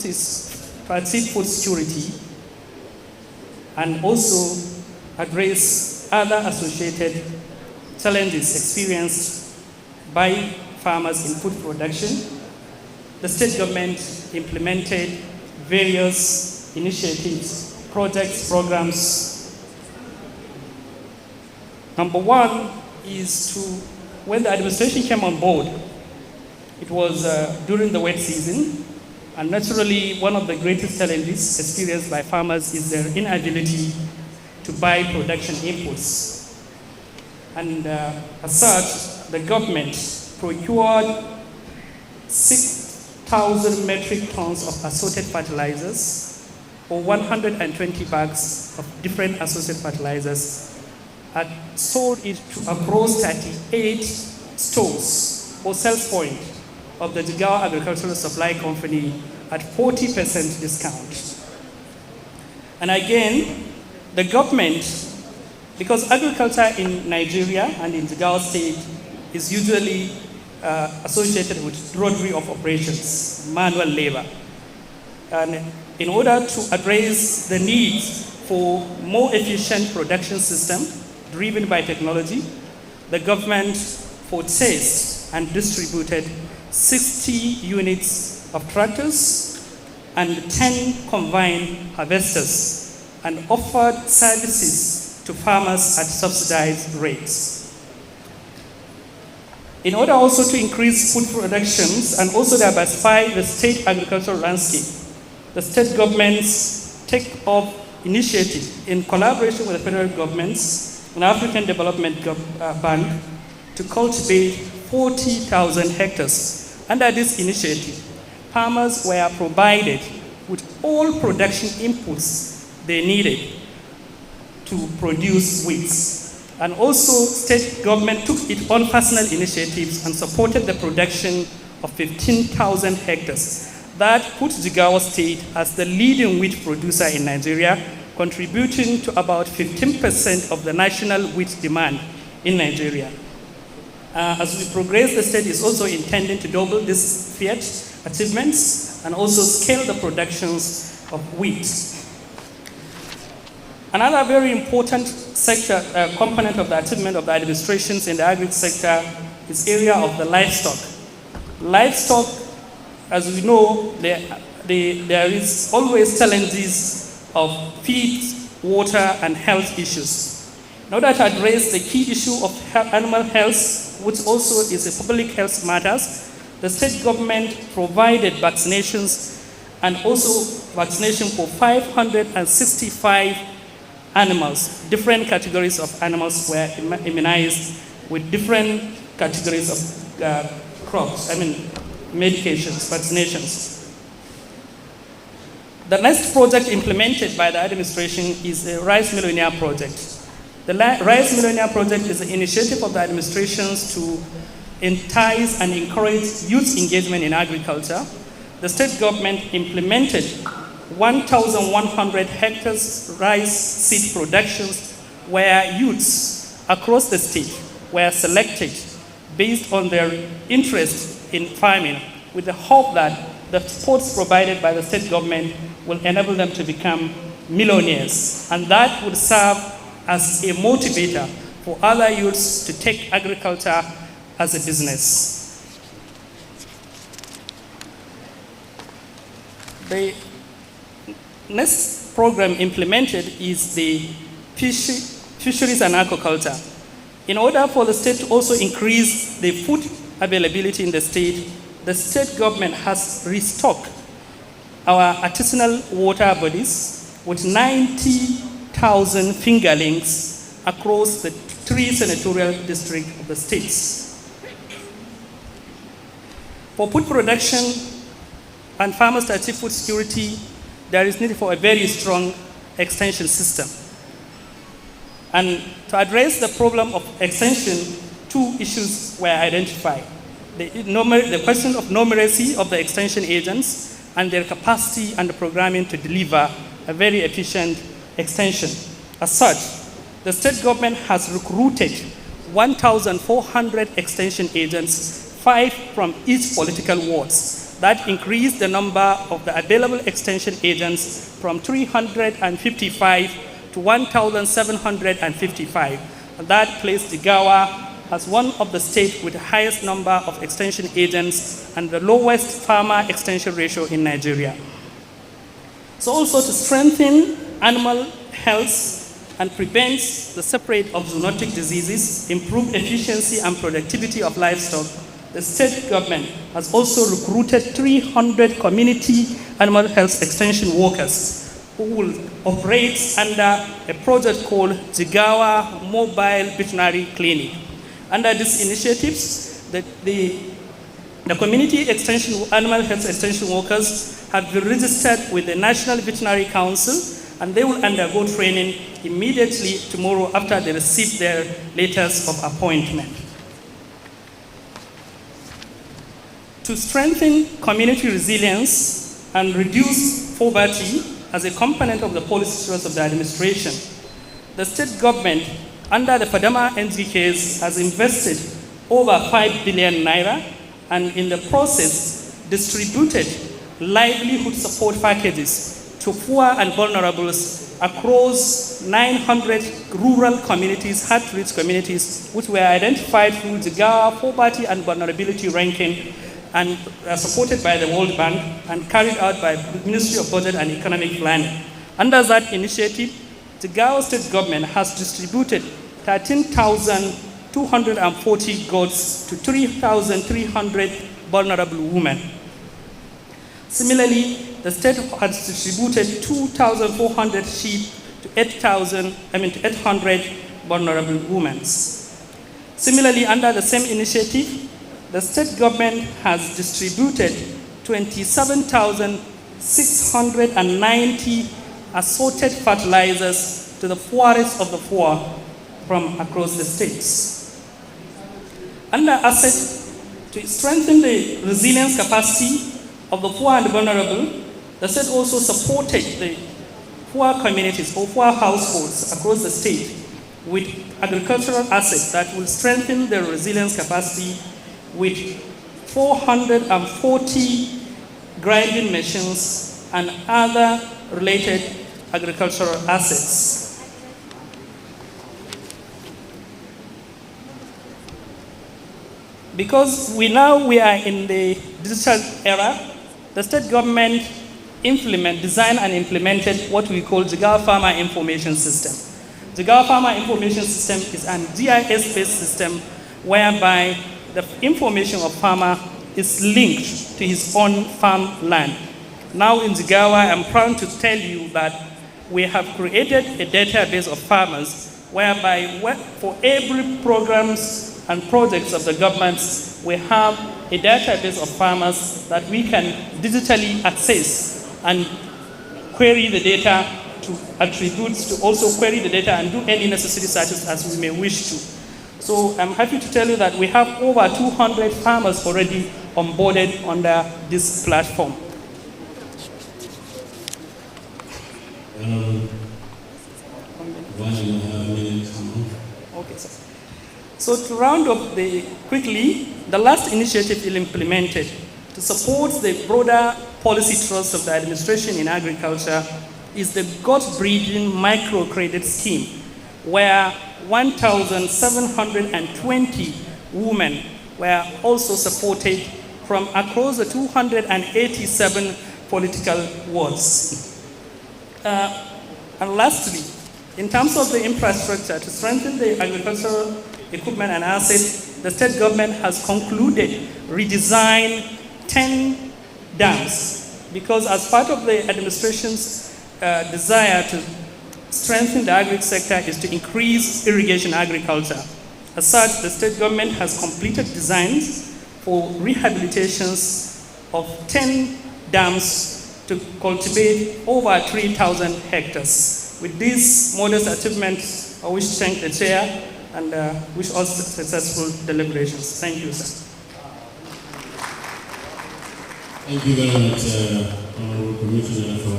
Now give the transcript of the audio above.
which is to achieve food security and also address other associated challenges experienced by farmers in food production, the state government implemented various initiatives, projects, programs. Number one is to, when the administration came on board, it was during the wet season, and naturally one of the greatest challenges experienced by farmers is their inability to buy production inputs. And as such, the government procured 6,000 metric tons of assorted fertilizers, or 120 bags of different assorted fertilizers, and sold it to across 38 stores or sales points of the Jigawa Agricultural Supply Company at 40% discount. And again, the government, because agriculture in Nigeria and in Jigawa state is usually associated with drudgery of operations, manual labor. And in order to address the need for more efficient production system driven by technology, the government purchased and distributed 60 units of tractors and 10 combine harvesters and offered services to farmers at subsidized rates. In order also to increase food productions and also diversify the state agricultural landscape, the state governments take up initiative in collaboration with the federal governments and African Development Bank to cultivate 40,000 hectares. Under this initiative, farmers were provided with all production inputs they needed to produce wheat. And also, state government took its own personal initiatives and supported the production of 15,000 hectares. That put Jigawa State as the leading wheat producer in Nigeria, contributing to about 15% of the national wheat demand in Nigeria. As we progress, the state is also intending to double these fiat achievements and also scale the productions of wheat. Another very important sector, component of the achievement of the administrations in the agri sector is area of the livestock. Livestock, as we know, there is always challenges of feed, water, and health issues. In order to address the key issue of animal health, which also is a public health matters, the state government provided vaccinations and also vaccination for 565 animals. Different categories of animals were immunized with different categories of medications, vaccinations. The next project implemented by the administration is the Rice Millionaire Project. The Rice Millionaire Project is an initiative of the administrations to entice and encourage youth engagement in agriculture. The state government implemented 1,100 hectares rice seed productions where youths across the state were selected based on their interest in farming, with the hope that the supports provided by the state government will enable them to become millionaires. And that would serve as a motivator for other youths to take agriculture as a business. The next program implemented is the fisheries and aquaculture. In order for the state to also increase the food availability in the state government has restocked our artisanal water bodies with 90,000 fingerlings across the 3 senatorial districts of the states. For food production and farmers to achieve food security, there is need for a very strong extension system. And to address the problem of extension, 2 issues were identified. The question of numeracy of the extension agents and their capacity and the programming to deliver a very efficient extension. As such, the state government has recruited 1,400 extension agents, 5 from each political wards. that increased the number of the available extension agents from 355 to 1,755. That placed Jigawa as one of the states with the highest number of extension agents and the lowest farmer extension ratio in Nigeria. So also to strengthen animal health and prevent the spread of zoonotic diseases, improve efficiency and productivity of livestock, the state government has also recruited 300 community animal health extension workers who will operate under a project called Jigawa Mobile Veterinary Clinic. Under these initiatives, the community animal health extension workers have been registered with the National Veterinary Council, and they will undergo training immediately tomorrow after they receive their letters of appointment. To strengthen community resilience and reduce poverty as a component of the policy choice of the administration, the state government, under the Fadama NGKs, has invested over 5 billion naira and in the process distributed livelihood support packages to poor and vulnerables across 900 rural communities, hard-to-reach communities, which were identified through Jigawa poverty and vulnerability ranking and supported by the World Bank and carried out by the Ministry of Budget and Economic Planning. Under that initiative, the Jigawa state government has distributed 13,240 goats to 3,300 vulnerable women. Similarly, the state has distributed 2,400 sheep to 800 vulnerable women. Similarly, under the same initiative, the state government has distributed 27,690 assorted fertilizers to the poorest of the poor from across the states. Under asset, to strengthen the resilience capacity of the poor and vulnerable, the state also supported the poor communities or poor households across the state with agricultural assets that will strengthen their resilience capacity with 440 grinding machines and other related agricultural assets. Because we are in the digital era, the state government designed and implemented what we call Jigawa Farmer Information System. Jigawa Farmer Information System is an GIS-based system whereby the information of farmer is linked to his own farm land. Now in Jigawa, I'm proud to tell you that we have created a database of farmers whereby for every programs and projects of the government, we have a database of farmers that we can digitally access and query the data to attributes, to also query the data and do any necessary searches as we may wish to. So I'm happy to tell you that we have over 200 farmers already onboarded under this platform. Okay, sir. So to round up quickly, the last initiative implemented to support the broader policy thrust of the administration in agriculture is the goat breeding microcredit scheme, where 1,720 women were also supported from across the 287 political wards. And lastly, in terms of the infrastructure, to strengthen the agricultural equipment and assets, the state government has concluded redesign 10 dams, because as part of the administration's desire to strengthen the agri sector is to increase irrigation agriculture. As such, the state government has completed designs for rehabilitations of 10 dams to cultivate over 3,000 hectares. With these modest achievements, I wish to thank the chair and wish all successful deliberations. Thank you, sir. Thank you very much, Honorable Commissioner, for